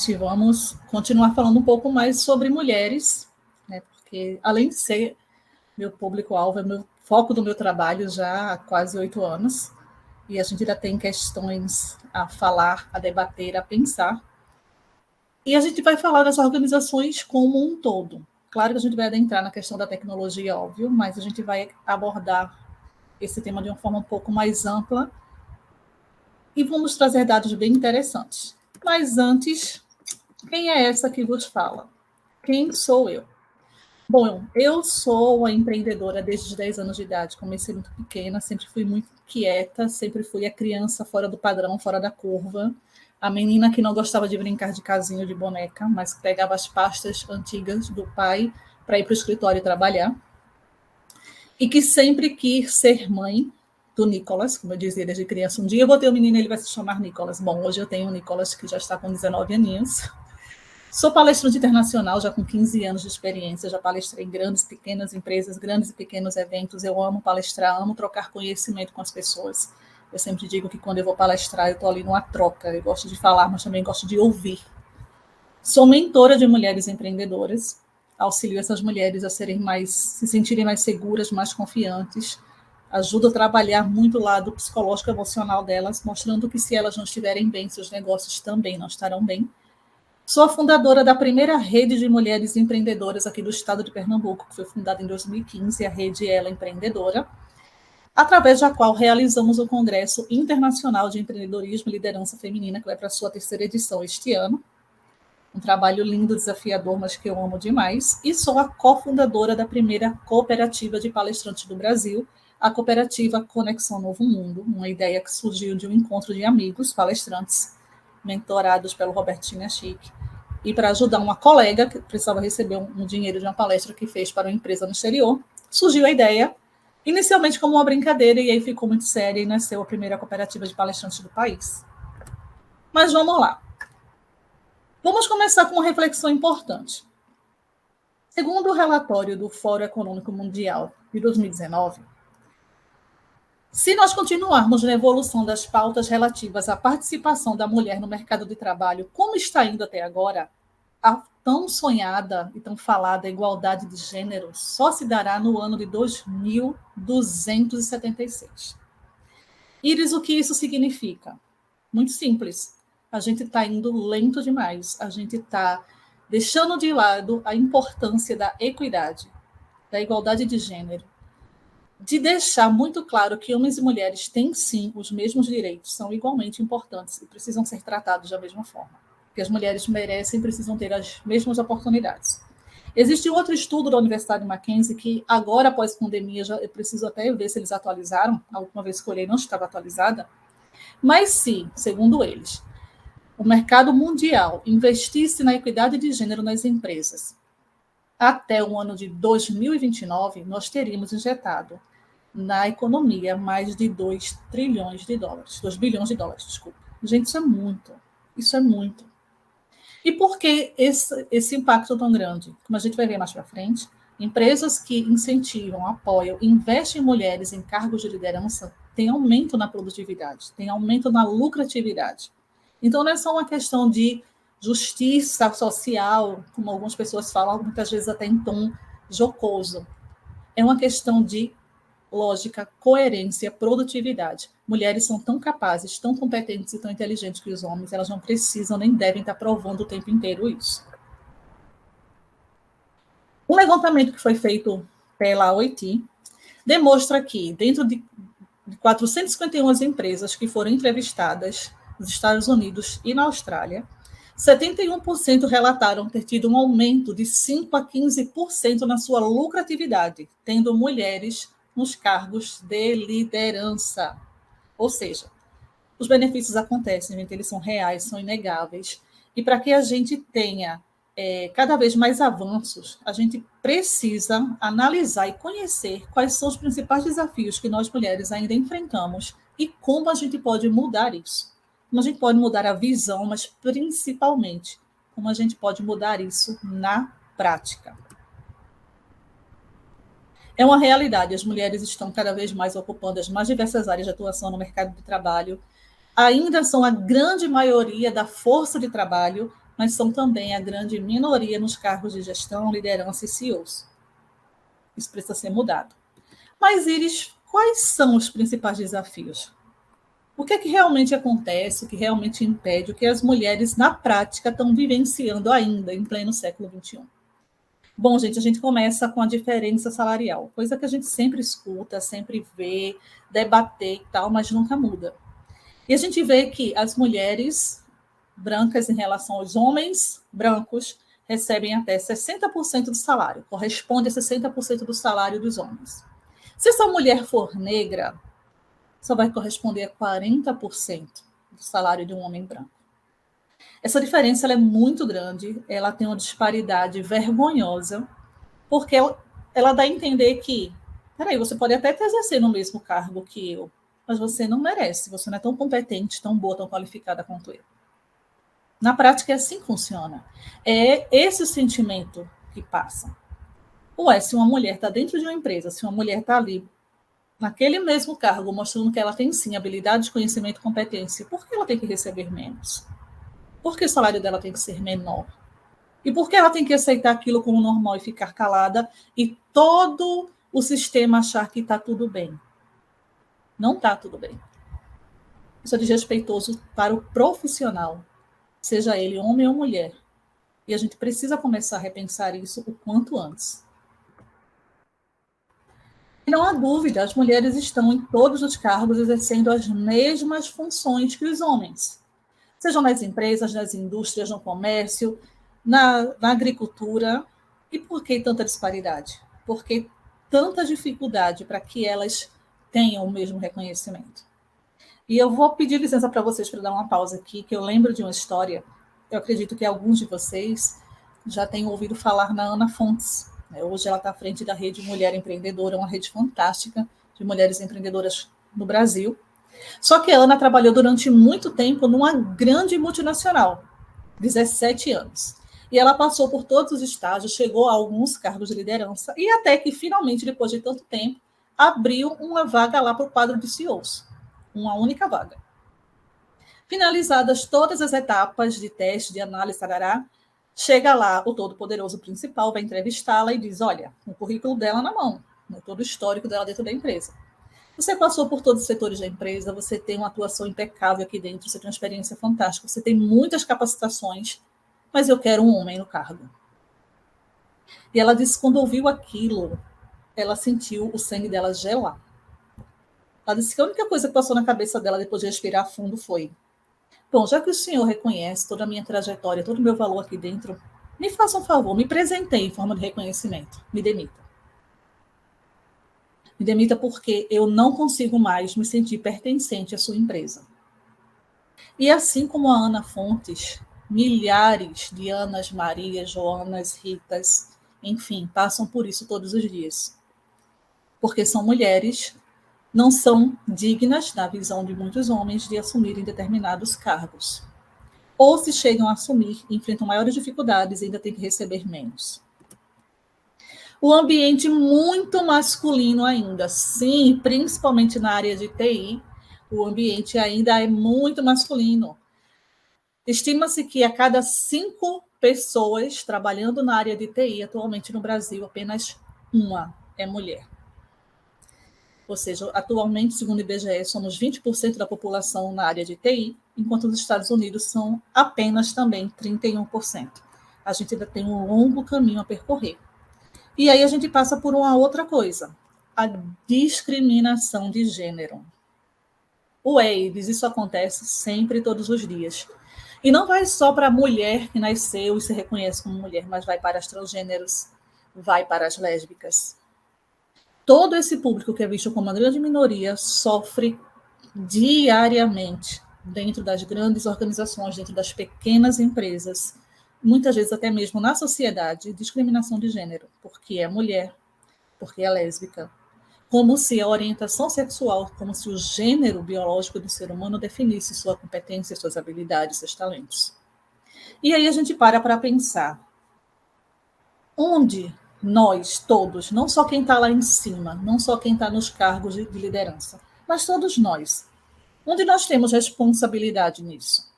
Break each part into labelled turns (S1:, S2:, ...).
S1: gente, vamos continuar falando um pouco mais sobre mulheres, né? Porque, além de ser meu público-alvo, é meu foco do meu trabalho já há quase 8 anos, e a gente ainda tem questões a falar, a debater, a pensar. E a gente vai falar das organizações como um todo. Claro que a gente vai adentrar na questão da tecnologia, óbvio, mas a gente vai abordar esse tema de uma forma um pouco mais ampla e vamos trazer dados bem interessantes. Mas antes, quem é essa que vos fala? Quem sou eu? Bom, eu sou uma empreendedora desde os 10 anos de idade. Comecei muito pequena, sempre fui muito quieta, sempre fui a criança fora do padrão, fora da curva. A menina que não gostava de brincar de casinho, de boneca, mas que pegava as pastas antigas do pai para ir para o escritório trabalhar. E que sempre quis ser mãe do Nicolas, como eu dizia desde criança. Um dia eu vou ter um menino, ele vai se chamar Nicolas. Bom, hoje eu tenho um Nicolas que já está com 19 aninhos. Sou palestrante internacional, já com 15 anos de experiência, já palestrei em grandes e pequenas empresas, grandes e pequenos eventos. Eu amo palestrar, amo trocar conhecimento com as pessoas. Eu sempre digo que quando eu vou palestrar, eu estou ali numa troca. Eu gosto de falar, mas também gosto de ouvir. Sou mentora de mulheres empreendedoras, auxilio essas mulheres a se sentirem mais seguras, mais confiantes, ajudo a trabalhar muito o lado psicológico e emocional delas, mostrando que se elas não estiverem bem, seus negócios também não estarão bem. Sou a fundadora da primeira rede de mulheres empreendedoras aqui do estado de Pernambuco, que foi fundada em 2015, a Rede Ela Empreendedora, através da qual realizamos o Congresso Internacional de Empreendedorismo e Liderança Feminina, que vai para a sua 3ª edição este ano. Um trabalho lindo, desafiador, mas que eu amo demais. E sou a cofundadora da primeira cooperativa de palestrantes do Brasil, a cooperativa Conexão Novo Mundo, uma ideia que surgiu de um encontro de amigos, palestrantes, mentorados pelo Robertinho Chique, e para ajudar uma colega que precisava receber um dinheiro de uma palestra que fez para uma empresa no exterior, surgiu a ideia, inicialmente como uma brincadeira, e aí ficou muito séria e nasceu a primeira cooperativa de palestrantes do país. Mas vamos lá. Vamos começar com uma reflexão importante. Segundo o relatório do Fórum Econômico Mundial de 2019, se nós continuarmos na evolução das pautas relativas à participação da mulher no mercado de trabalho, como está indo até agora, a tão sonhada e tão falada igualdade de gênero só se dará no ano de 2276. Iris, o que isso significa? Muito simples. A gente está indo lento demais. A gente está deixando de lado a importância da equidade, da igualdade de gênero, de deixar muito claro que homens e mulheres têm, sim, os mesmos direitos, são igualmente importantes e precisam ser tratados da mesma forma. Que as mulheres merecem e precisam ter as mesmas oportunidades. Existe outro estudo da Universidade de Mackenzie que, agora, após a pandemia, eu preciso até ver se eles atualizaram, a última vez que eu olhei não estava atualizada, mas se, segundo eles, o mercado mundial investisse na equidade de gênero nas empresas, até o ano de 2029, nós teríamos injetado na economia mais de 2 trilhões de dólares, 2 bilhões de dólares, desculpa. Gente, isso é muito. Isso é muito. E por que esse impacto tão grande? Como a gente vai ver mais para frente, empresas que incentivam, apoiam, investem em mulheres em cargos de liderança têm aumento na produtividade, têm aumento na lucratividade. Então, não é só uma questão de justiça social, como algumas pessoas falam, muitas vezes até em tom jocoso. É uma questão de lógica, coerência, produtividade. Mulheres são tão capazes, tão competentes e tão inteligentes que os homens, elas não precisam nem devem estar provando o tempo inteiro isso. Um levantamento que foi feito pela OIT demonstra que, dentro de 451 empresas que foram entrevistadas nos Estados Unidos e na Austrália, 71% relataram ter tido um aumento de 5 a 15% na sua lucratividade, tendo mulheres nos cargos de liderança. Ou seja, os benefícios acontecem, gente, eles são reais, são inegáveis. E para que a gente tenha cada vez mais avanços, a gente precisa analisar e conhecer quais são os principais desafios que nós mulheres ainda enfrentamos e como a gente pode mudar isso. Como a gente pode mudar a visão, mas principalmente como a gente pode mudar isso na prática. É uma realidade, as mulheres estão cada vez mais ocupando as mais diversas áreas de atuação no mercado de trabalho, ainda são a grande maioria da força de trabalho, mas são também a grande minoria nos cargos de gestão, liderança e CEOs. Isso precisa ser mudado. Mas, Iris, quais são os principais desafios? O que é que realmente acontece, o que realmente impede, o que as mulheres, na prática, estão vivenciando ainda em pleno século XXI? Bom, gente, a gente começa com a diferença salarial, coisa que a gente sempre escuta, sempre vê, debater e tal, mas nunca muda. E a gente vê que as mulheres brancas em relação aos homens brancos recebem até 60% do salário, corresponde a 60% do salário dos homens. Se essa mulher for negra, só vai corresponder a 40% do salário de um homem branco. Essa diferença ela é muito grande, ela tem uma disparidade vergonhosa, porque ela dá a entender que, peraí, você pode até exercer no mesmo cargo que eu, mas você não merece, você não é tão competente, tão boa, tão qualificada quanto eu. Na prática é assim que funciona. É esse o sentimento que passa. Ué, se uma mulher está dentro de uma empresa, se uma mulher está ali naquele mesmo cargo, mostrando que ela tem sim habilidade, conhecimento e competência, por que ela tem que receber menos? Por que o salário dela tem que ser menor? E por que ela tem que aceitar aquilo como normal e ficar calada e todo o sistema achar que está tudo bem? Não está tudo bem. Isso é desrespeitoso para o profissional, seja ele homem ou mulher. E a gente precisa começar a repensar isso o quanto antes. E não há dúvida, as mulheres estão em todos os cargos exercendo as mesmas funções que os homens. Sejam nas empresas, nas indústrias, no comércio, na agricultura. E por que tanta disparidade? Por que tanta dificuldade para que elas tenham o mesmo reconhecimento? E eu vou pedir licença para vocês para dar uma pausa aqui, que eu lembro de uma história. Eu acredito que alguns de vocês já tenham ouvido falar na Ana Fontes. Hoje ela está à frente da Rede Mulher Empreendedora, uma rede fantástica de mulheres empreendedoras no Brasil. Só que a Ana trabalhou durante muito tempo numa grande multinacional, 17 anos. E ela passou por todos os estágios, chegou a alguns cargos de liderança, e até que, finalmente, depois de tanto tempo, abriu uma vaga lá para o quadro de CEOs. Uma única vaga. Finalizadas todas as etapas de teste, de análise, tarará, chega lá o todo-poderoso principal, vai entrevistá-la e diz, olha, o currículo dela na mão, todo o histórico dela dentro da empresa. Você passou por todos os setores da empresa, você tem uma atuação impecável aqui dentro, você tem uma experiência fantástica, você tem muitas capacitações, mas eu quero um homem no cargo. E ela disse que quando ouviu aquilo, ela sentiu o sangue dela gelar. Ela disse que a única coisa que passou na cabeça dela depois de respirar fundo foi, bom, já que o senhor reconhece toda a minha trajetória, todo o meu valor aqui dentro, me faça um favor, me presenteie em forma de reconhecimento, me demita. Me demita porque eu não consigo mais me sentir pertencente à sua empresa. E assim como a Ana Fontes, milhares de Anas, Marias, Joanas, Ritas, enfim, passam por isso todos os dias. Porque são mulheres, não são dignas, na visão de muitos homens, de assumirem determinados cargos. Ou se chegam a assumir, enfrentam maiores dificuldades e ainda têm que receber menos. O ambiente muito masculino ainda, sim, principalmente na área de TI, o ambiente ainda é muito masculino. Estima-se que a cada 5 pessoas trabalhando na área de TI atualmente no Brasil, apenas uma é mulher. Ou seja, atualmente, segundo o IBGE, somos 20% da população na área de TI, enquanto nos Estados Unidos são apenas também 31%. A gente ainda tem um longo caminho a percorrer. E aí a gente passa por uma outra coisa, a discriminação de gênero. O AIDS, isso acontece sempre, todos os dias. E não vai só para a mulher que nasceu e se reconhece como mulher, mas vai para as transgêneros, vai para as lésbicas. Todo esse público que é visto como uma grande minoria sofre diariamente dentro das grandes organizações, dentro das pequenas empresas, muitas vezes até mesmo na sociedade, discriminação de gênero, porque é mulher, porque é lésbica, como se a orientação sexual, como se o gênero biológico do ser humano definisse sua competência, suas habilidades, seus talentos. E aí a gente para pensar, onde nós todos, não só quem está lá em cima, não só quem está nos cargos de liderança, mas todos nós, onde nós temos responsabilidade nisso?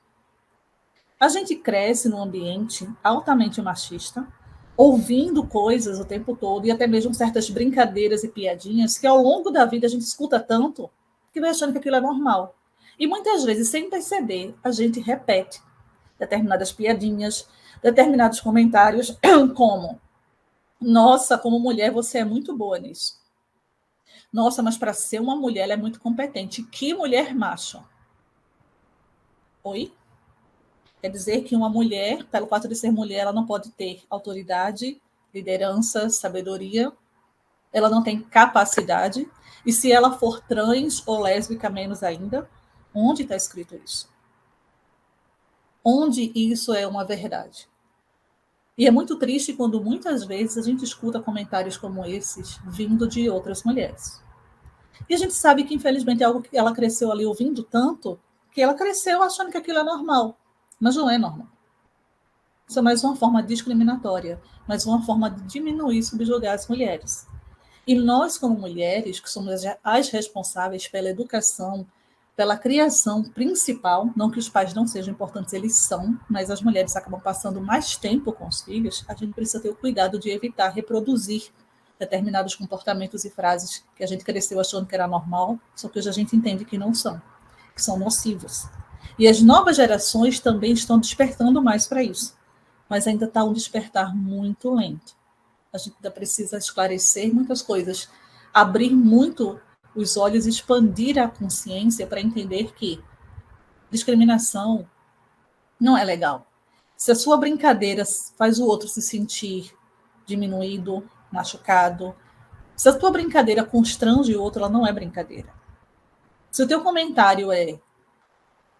S1: A gente cresce num ambiente altamente machista, ouvindo coisas o tempo todo, e até mesmo certas brincadeiras e piadinhas que ao longo da vida a gente escuta tanto que vai achando que aquilo é normal. E muitas vezes, sem perceber, a gente repete determinadas piadinhas, determinados comentários, como: nossa, como mulher você é muito boa nisso. Nossa, mas para ser uma mulher ela é muito competente. Que mulher macho. Oi? Quer dizer que uma mulher, pelo fato de ser mulher, ela não pode ter autoridade, liderança, sabedoria, ela não tem capacidade. E se ela for trans ou lésbica, menos ainda, onde está escrito isso? Onde isso é uma verdade? E é muito triste quando muitas vezes a gente escuta comentários como esses vindo de outras mulheres. E a gente sabe que, infelizmente, é algo que ela cresceu ali ouvindo tanto, que ela cresceu achando que aquilo é normal. Mas não é normal. Isso é mais uma forma discriminatória, mais uma forma de diminuir e subjugar as mulheres. E nós, como mulheres, que somos as responsáveis pela educação, pela criação principal, não que os pais não sejam importantes, eles são, mas as mulheres acabam passando mais tempo com os filhos, a gente precisa ter o cuidado de evitar reproduzir determinados comportamentos e frases que a gente cresceu achando que era normal, só que hoje a gente entende que não são, que são nocivos. E as novas gerações também estão despertando mais para isso, mas ainda está um despertar muito lento. A gente ainda precisa esclarecer muitas coisas, abrir muito os olhos, expandir a consciência para entender que discriminação não é legal. Se a sua brincadeira faz o outro se sentir diminuído, machucado, se a tua brincadeira constrange o outro, ela não é brincadeira. Se o teu comentário é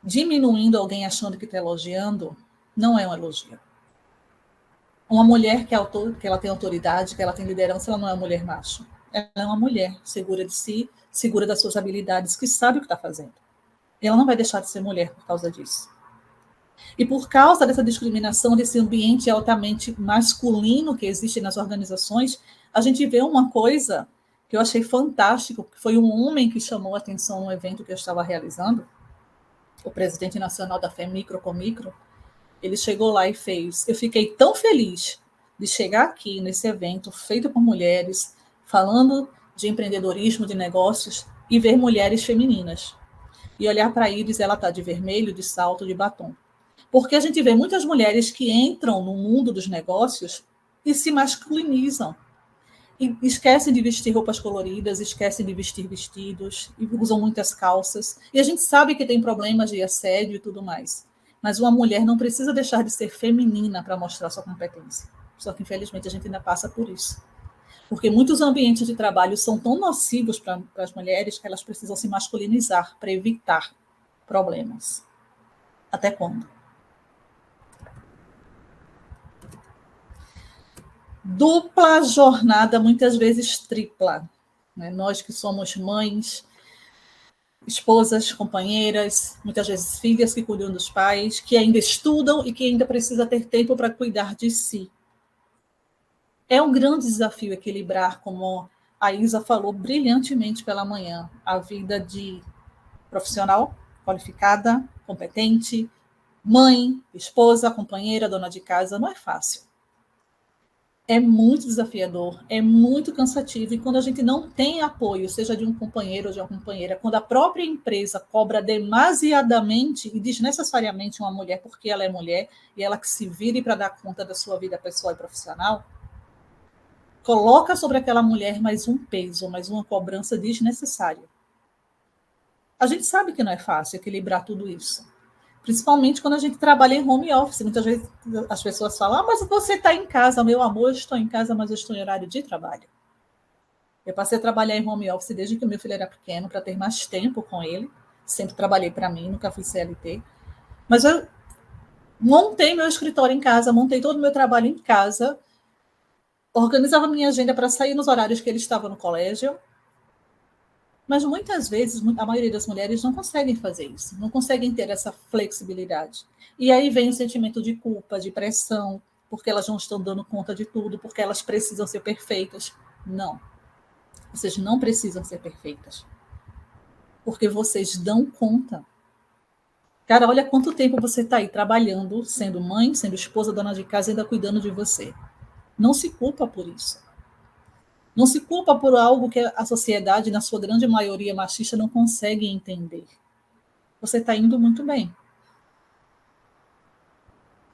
S1: diminuindo alguém achando que está elogiando, não é um elogio. Uma mulher que ela tem autoridade, que ela tem liderança, ela não é uma mulher macho. Ela é uma mulher segura de si, segura das suas habilidades, que sabe o que está fazendo. E ela não vai deixar de ser mulher por causa disso. E por causa dessa discriminação, desse ambiente altamente masculino que existe nas organizações, a gente vê uma coisa que eu achei fantástico, que foi um homem que chamou a atenção no evento que eu estava realizando, o presidente nacional da FEM Micro com Micro. Ele chegou lá e fez. Eu fiquei tão feliz de chegar aqui nesse evento feito por mulheres, falando de empreendedorismo, de negócios, e ver mulheres femininas. E olhar para a Iris, ela está de vermelho, de salto, de batom. Porque a gente vê muitas mulheres que entram no mundo dos negócios e se masculinizam. E esquecem de vestir roupas coloridas, esquecem de vestir vestidos, e usam muitas calças. E a gente sabe que tem problemas de assédio e tudo mais. Mas uma mulher não precisa deixar de ser feminina para mostrar sua competência. Só que, infelizmente, a gente ainda passa por isso. Porque muitos ambientes de trabalho são tão nocivos para as mulheres que elas precisam se masculinizar para evitar problemas. Até quando? Dupla jornada, muitas vezes tripla. Né? Nós que somos mães, esposas, companheiras, muitas vezes filhas que cuidam dos pais, que ainda estudam e que ainda precisa ter tempo para cuidar de si. É um grande desafio equilibrar, como a Isa falou brilhantemente pela manhã, a vida de profissional, qualificada, competente, mãe, esposa, companheira, dona de casa, não é fácil. É muito desafiador, é muito cansativo, e quando a gente não tem apoio, seja de um companheiro ou de uma companheira, quando a própria empresa cobra demasiadamente e desnecessariamente uma mulher porque ela é mulher e ela que se vire para dar conta da sua vida pessoal e profissional, coloca sobre aquela mulher mais um peso, mais uma cobrança desnecessária. A gente sabe que não é fácil equilibrar tudo isso. Principalmente quando a gente trabalha em home office. Muitas vezes as pessoas falam, mas você está em casa, meu amor, eu estou em casa, mas eu estou em horário de trabalho. Eu passei a trabalhar em home office desde que o meu filho era pequeno, para ter mais tempo com ele. Sempre trabalhei para mim, nunca fui CLT. Mas eu montei meu escritório em casa, montei todo o meu trabalho em casa, organizava minha agenda para sair nos horários que ele estava no colégio. Mas muitas vezes, a maioria das mulheres não conseguem fazer isso, não conseguem ter essa flexibilidade. E aí vem o sentimento de culpa, de pressão, porque elas não estão dando conta de tudo, porque elas precisam ser perfeitas. Não. Vocês não precisam ser perfeitas. Porque vocês dão conta. Cara, olha quanto tempo você está aí trabalhando, sendo mãe, sendo esposa, dona de casa, ainda cuidando de você. Não se culpa por isso. Não se culpa por algo que a sociedade, na sua grande maioria machista, não consegue entender. Você está indo muito bem.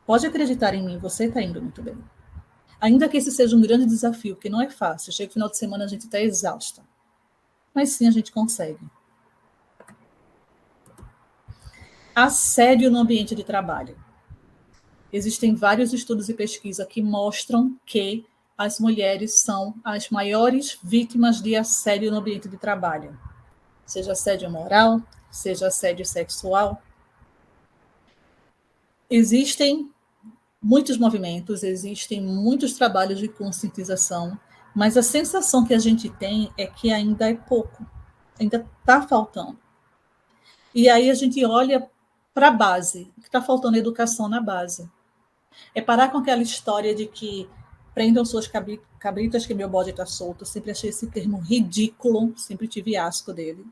S1: Pode acreditar em mim, você está indo muito bem. Ainda que esse seja um grande desafio, que não é fácil. Chega o final de semana, a gente está exausta. Mas sim, a gente consegue. Assédio no ambiente de trabalho. Existem vários estudos e pesquisa que mostram que as mulheres são as maiores vítimas de assédio no ambiente de trabalho. Seja assédio moral, seja assédio sexual. Existem muitos movimentos, existem muitos trabalhos de conscientização, mas a sensação que a gente tem é que ainda é pouco, ainda está faltando. E aí a gente olha para a base, que está faltando educação na base. É parar com aquela história de que prendam suas cabritas que meu bode está solto. Eu sempre achei esse termo ridículo, sempre tive asco dele.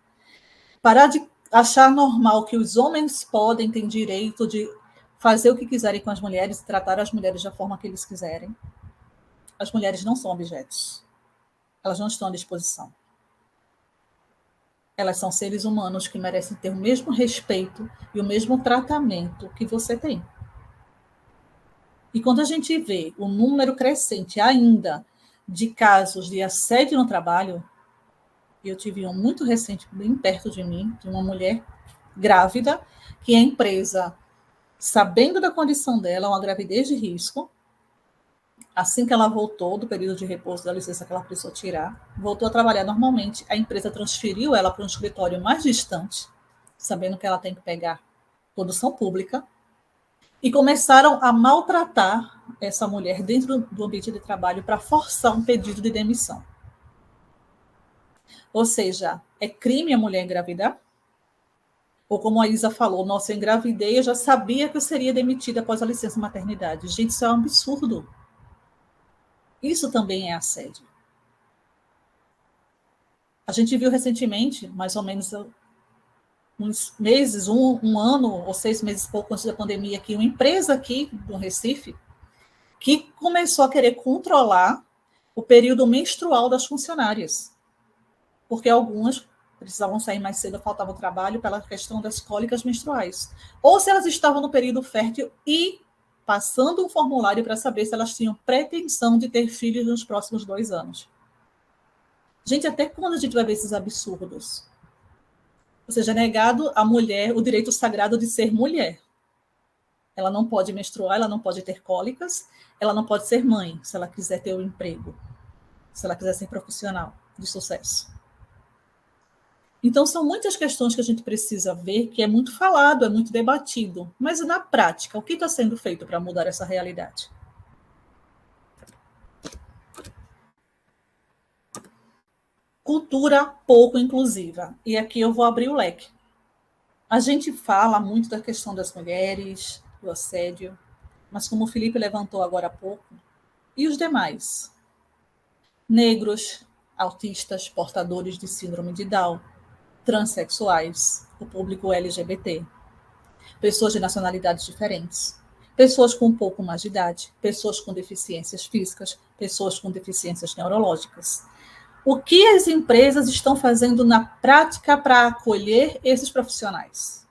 S1: Parar de achar normal que os homens podem, têm direito de fazer o que quiserem com as mulheres, tratar as mulheres da forma que eles quiserem. As mulheres não são objetos. Elas não estão à disposição. Elas são seres humanos que merecem ter o mesmo respeito e o mesmo tratamento que você tem. E quando a gente vê o número crescente ainda de casos de assédio no trabalho, eu tive um muito recente, bem perto de mim, de uma mulher grávida, que a empresa, sabendo da condição dela, uma gravidez de risco, assim que ela voltou do período de repouso da licença que ela precisou tirar, voltou a trabalhar normalmente, a empresa transferiu ela para um escritório mais distante, sabendo que ela tem que pegar produção pública, e começaram a maltratar essa mulher dentro do ambiente de trabalho para forçar um pedido de demissão. Ou seja, é crime a mulher engravidar? Ou como a Isa falou, nossa, eu engravidei, eu já sabia que eu seria demitida após a licença maternidade. Gente, isso é um absurdo. Isso também é assédio. A gente viu recentemente, mais ou menos uns meses, um ano ou 6 meses pouco antes da pandemia, aqui, uma empresa aqui do Recife, que começou a querer controlar o período menstrual das funcionárias, porque algumas precisavam sair mais cedo, faltava trabalho pela questão das cólicas menstruais. Ou se elas estavam no período fértil e passando um formulário para saber se elas tinham pretensão de ter filhos nos próximos 2 anos. Gente, até quando a gente vai ver esses absurdos? Ou seja, é negado à mulher o direito sagrado de ser mulher. Ela não pode menstruar, ela não pode ter cólicas, ela não pode ser mãe, se ela quiser ter um emprego, se ela quiser ser profissional de sucesso. Então, são muitas questões que a gente precisa ver, que é muito falado, é muito debatido, mas na prática, o que está sendo feito para mudar essa realidade? Cultura pouco inclusiva. E aqui eu vou abrir o leque. A gente fala muito da questão das mulheres, do assédio, mas como o Felipe levantou agora há pouco, e os demais? Negros, autistas, portadores de síndrome de Down, transexuais, o público LGBT, pessoas de nacionalidades diferentes, pessoas com um pouco mais de idade, pessoas com deficiências físicas, pessoas com deficiências neurológicas. O que as empresas estão fazendo na prática para acolher esses profissionais?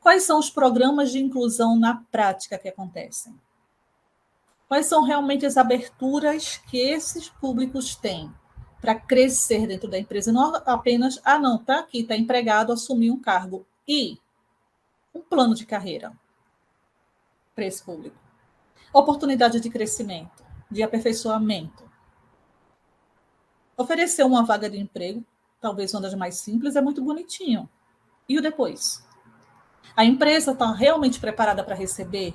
S1: Quais são os programas de inclusão na prática que acontecem? Quais são realmente as aberturas que esses públicos têm para crescer dentro da empresa? Não apenas, não, está aqui, está empregado, assumir um cargo. E um plano de carreira para esse público. Oportunidade de crescimento, de aperfeiçoamento. Oferecer uma vaga de emprego, talvez uma das mais simples, é muito bonitinho. E o depois? A empresa está realmente preparada para receber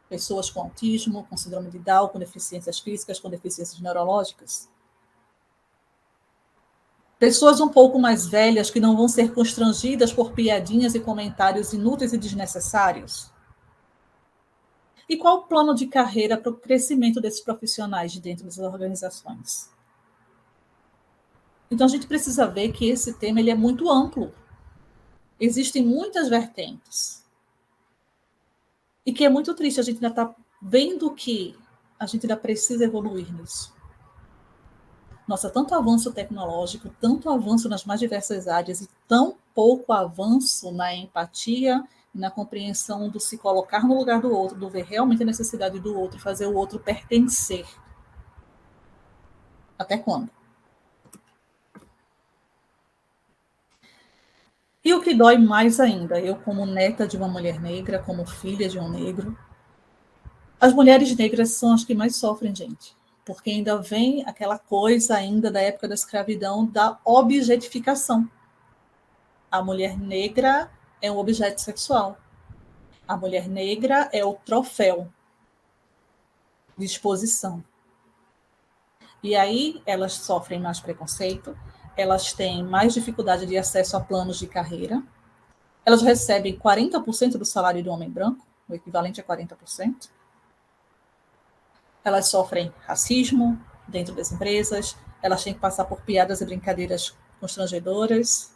S1: pessoas com autismo, com síndrome de Down, com deficiências físicas, com deficiências neurológicas? Pessoas um pouco mais velhas que não vão ser constrangidas por piadinhas e comentários inúteis e desnecessários? E qual o plano de carreira para o crescimento desses profissionais de dentro das organizações? Então, a gente precisa ver que esse tema ele é muito amplo. Existem muitas vertentes. E que é muito triste, a gente ainda está vendo que a gente ainda precisa evoluir nisso. Nossa, tanto avanço tecnológico, tanto avanço nas mais diversas áreas e tão pouco avanço na empatia, na compreensão do se colocar no lugar do outro, do ver realmente a necessidade do outro, fazer o outro pertencer. Até quando? E o que dói mais ainda, eu como neta de uma mulher negra, como filha de um negro, as mulheres negras são as que mais sofrem, gente, porque ainda vem aquela coisa ainda da época da escravidão da objetificação. A mulher negra é um objeto sexual. A mulher negra é o troféu de exposição. E aí elas sofrem mais preconceito, elas têm mais dificuldade de acesso a planos de carreira, elas recebem 40% do salário do homem branco, o equivalente a 40%. Elas sofrem racismo dentro das empresas, elas têm que passar por piadas e brincadeiras constrangedoras,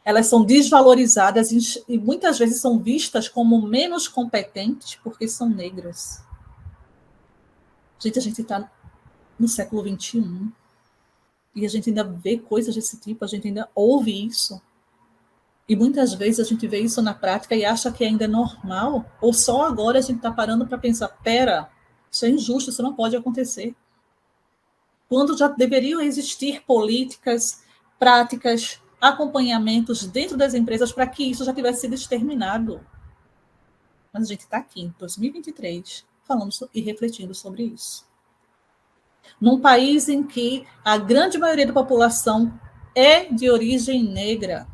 S1: elas são desvalorizadas e muitas vezes são vistas como menos competentes porque são negras. Gente, a gente está no século XXI e a gente ainda vê coisas desse tipo, a gente ainda ouve isso. E muitas vezes a gente vê isso na prática e acha que ainda é normal, ou só agora a gente está parando para pensar, pera, isso é injusto, isso não pode acontecer. Quando já deveriam existir políticas, práticas, acompanhamentos dentro das empresas para que isso já tivesse sido exterminado. Mas a gente está aqui, em 2023, falando e refletindo sobre isso. Num país em que a grande maioria da população é de origem negra,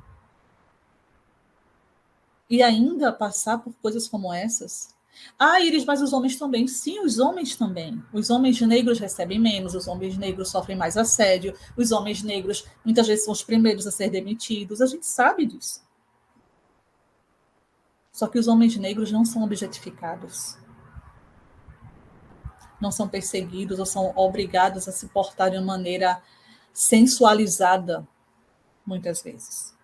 S1: e ainda passar por coisas como essas. Ah, Iris, mas os homens também. Sim, os homens também. Os homens negros recebem menos, os homens negros sofrem mais assédio, os homens negros muitas vezes são os primeiros a ser demitidos. A gente sabe disso. Só que os homens negros não são objetificados. Não são perseguidos ou são obrigados a se portar de uma maneira sensualizada, muitas vezes.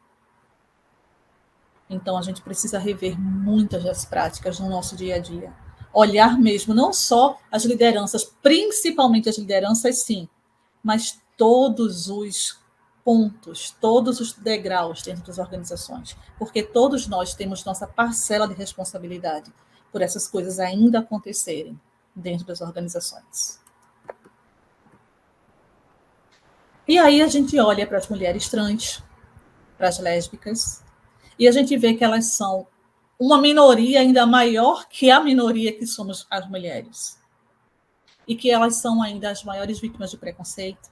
S1: Então, a gente precisa rever muitas das práticas no nosso dia a dia. Olhar mesmo, não só as lideranças, principalmente as lideranças, sim, mas todos os pontos, todos os degraus dentro das organizações. Porque todos nós temos nossa parcela de responsabilidade por essas coisas ainda acontecerem dentro das organizações. E aí a gente olha para as mulheres trans, para as lésbicas, e a gente vê que elas são uma minoria ainda maior que a minoria que somos as mulheres. E que elas são ainda as maiores vítimas de preconceito,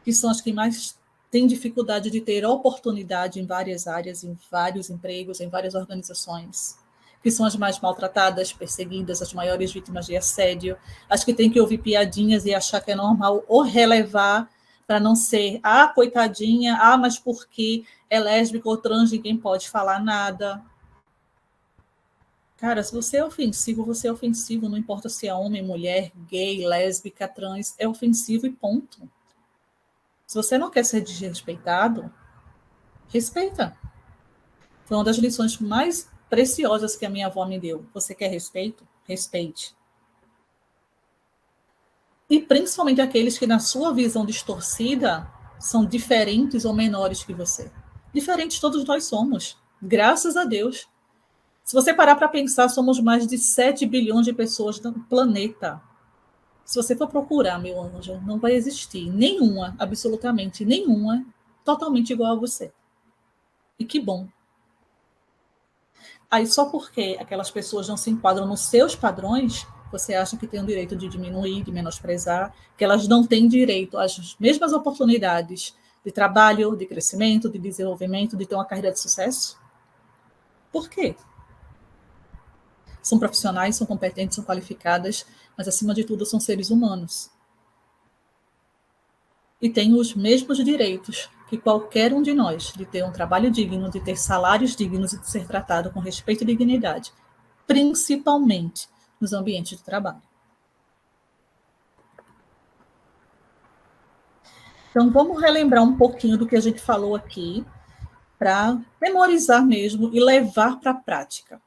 S1: que são as que mais têm dificuldade de ter oportunidade em várias áreas, em vários empregos, em várias organizações, que são as mais maltratadas, perseguidas, as maiores vítimas de assédio, as que têm que ouvir piadinhas e achar que é normal ou relevar para não ser, coitadinha, mas porque é lésbica ou trans, ninguém pode falar nada. Cara, se você é ofensivo, não importa se é homem, mulher, gay, lésbica, trans, é ofensivo e ponto. Se você não quer ser desrespeitado, respeita. Foi uma das lições mais preciosas que a minha avó me deu. Você quer respeito? Respeite. E principalmente aqueles que, na sua visão distorcida, são diferentes ou menores que você. Diferentes todos nós somos, graças a Deus. Se você parar para pensar, somos mais de 7 bilhões de pessoas no planeta. Se você for procurar, meu anjo, não vai existir nenhuma, absolutamente nenhuma, totalmente igual a você. E que bom. Aí só porque aquelas pessoas não se enquadram nos seus padrões, você acha que tem o direito de diminuir, de menosprezar, que elas não têm direito às mesmas oportunidades de trabalho, de crescimento, de desenvolvimento, de ter uma carreira de sucesso? Por quê? São profissionais, são competentes, são qualificadas, mas, acima de tudo, são seres humanos. E têm os mesmos direitos que qualquer um de nós, de ter um trabalho digno, de ter salários dignos e de ser tratado com respeito e dignidade, principalmente nos ambientes de trabalho. Então, vamos relembrar um pouquinho do que a gente falou aqui, para memorizar mesmo e levar para a prática.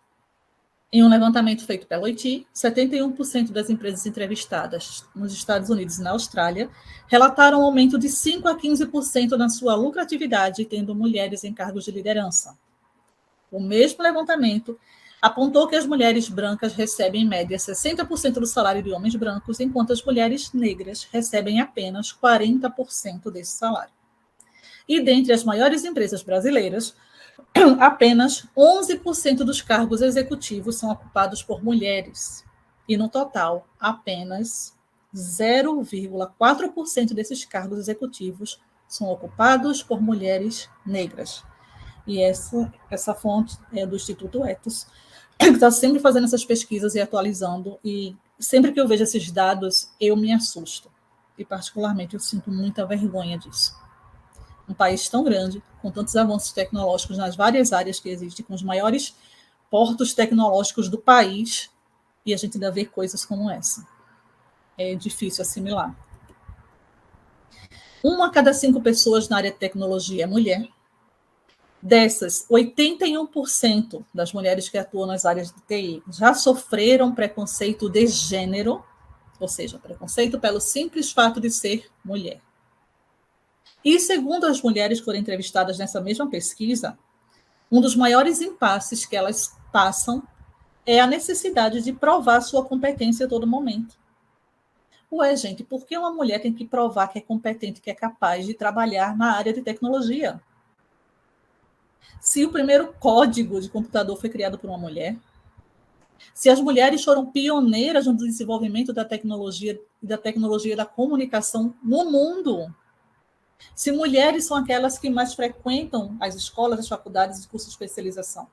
S1: Em um levantamento feito pela OIT, 71% das empresas entrevistadas nos Estados Unidos e na Austrália relataram um aumento de 5 a 15% na sua lucratividade, tendo mulheres em cargos de liderança. O mesmo levantamento apontou que as mulheres brancas recebem, em média, 60% do salário de homens brancos, enquanto as mulheres negras recebem apenas 40% desse salário. E dentre as maiores empresas brasileiras, apenas 11% dos cargos executivos são ocupados por mulheres. E, no total, apenas 0,4% desses cargos executivos são ocupados por mulheres negras. E essa fonte é do Instituto Ethos, que está sempre fazendo essas pesquisas e atualizando. E sempre que eu vejo esses dados, eu me assusto. E, particularmente, eu sinto muita vergonha disso. Um país tão grande, com tantos avanços tecnológicos nas várias áreas que existem, com os maiores portos tecnológicos do país, e a gente ainda vê coisas como essa. É difícil assimilar. 1 a cada 5 pessoas na área de tecnologia é mulher. Dessas, 81% das mulheres que atuam nas áreas de TI já sofreram preconceito de gênero, ou seja, preconceito pelo simples fato de ser mulher. E, segundo as mulheres que foram entrevistadas nessa mesma pesquisa, um dos maiores impasses que elas passam é a necessidade de provar sua competência a todo momento. Ué, gente, por que uma mulher tem que provar que é competente, que é capaz de trabalhar na área de tecnologia? Se o primeiro código de computador foi criado por uma mulher, se as mulheres foram pioneiras no desenvolvimento da tecnologia e da tecnologia da comunicação no mundo, se mulheres são aquelas que mais frequentam as escolas, as faculdades e cursos de especialização.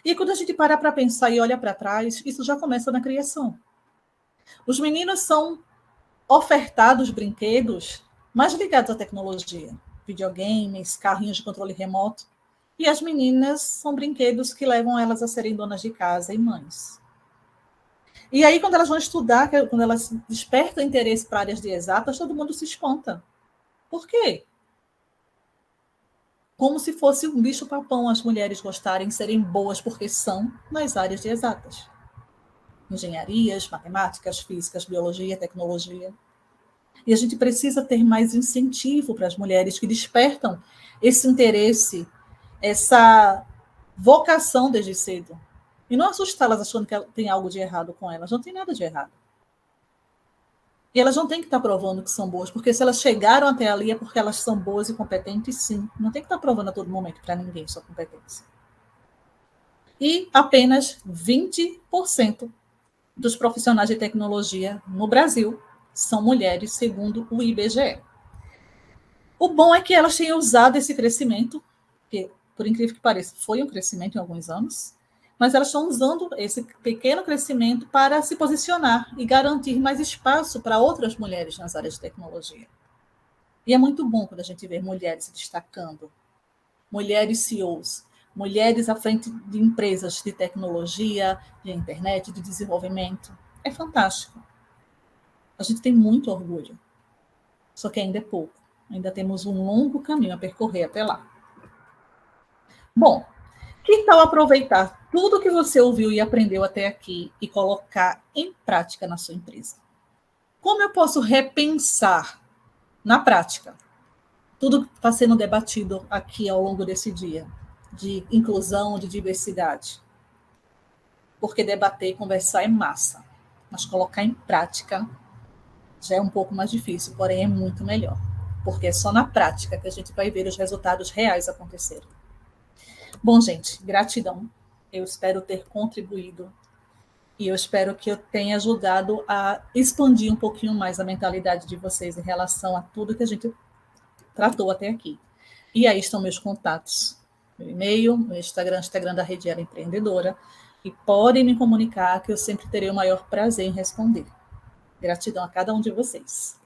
S1: E quando a gente para pensar e olha para trás, isso já começa na criação. Os meninos são ofertados brinquedos mais ligados à tecnologia, videogames, carrinhos de controle remoto, e as meninas são brinquedos que levam elas a serem donas de casa e mães. E aí, quando elas vão estudar, quando elas despertam interesse para áreas de exatas, todo mundo se espanta. Por quê? Como se fosse um bicho-papão as mulheres gostarem, serem boas, porque são nas áreas de exatas. Engenharias, matemáticas, físicas, biologia, tecnologia. E a gente precisa ter mais incentivo para as mulheres que despertam esse interesse, essa vocação desde cedo. E não assustá-las achando que tem algo de errado com elas. Não tem nada de errado. E elas não têm que estar provando que são boas, porque se elas chegaram até ali é porque elas são boas e competentes, sim. Não tem que estar provando a todo momento para ninguém sua competência. E apenas 20% dos profissionais de tecnologia no Brasil são mulheres, segundo o IBGE. O bom é que elas têm usado esse crescimento, que, por incrível que pareça, foi um crescimento em alguns anos, mas elas estão usando esse pequeno crescimento para se posicionar e garantir mais espaço para outras mulheres nas áreas de tecnologia. E é muito bom quando a gente vê mulheres se destacando, mulheres CEOs, mulheres à frente de empresas de tecnologia, de internet, de desenvolvimento. É fantástico. A gente tem muito orgulho, só que ainda é pouco. Ainda temos um longo caminho a percorrer até lá. Bom, que tal aproveitar tudo que você ouviu e aprendeu até aqui e colocar em prática na sua empresa? Como eu posso repensar na prática tudo que está sendo debatido aqui ao longo desse dia, de inclusão, de diversidade? Porque debater e conversar é massa, mas colocar em prática já é um pouco mais difícil, porém é muito melhor, porque é só na prática que a gente vai ver os resultados reais acontecerem. Bom, gente, gratidão. Eu espero ter contribuído e eu espero que eu tenha ajudado a expandir um pouquinho mais a mentalidade de vocês em relação a tudo que a gente tratou até aqui. E aí estão meus contatos, meu e-mail, meu Instagram da Rede Ela Empreendedora, e podem me comunicar que eu sempre terei o maior prazer em responder. Gratidão a cada um de vocês.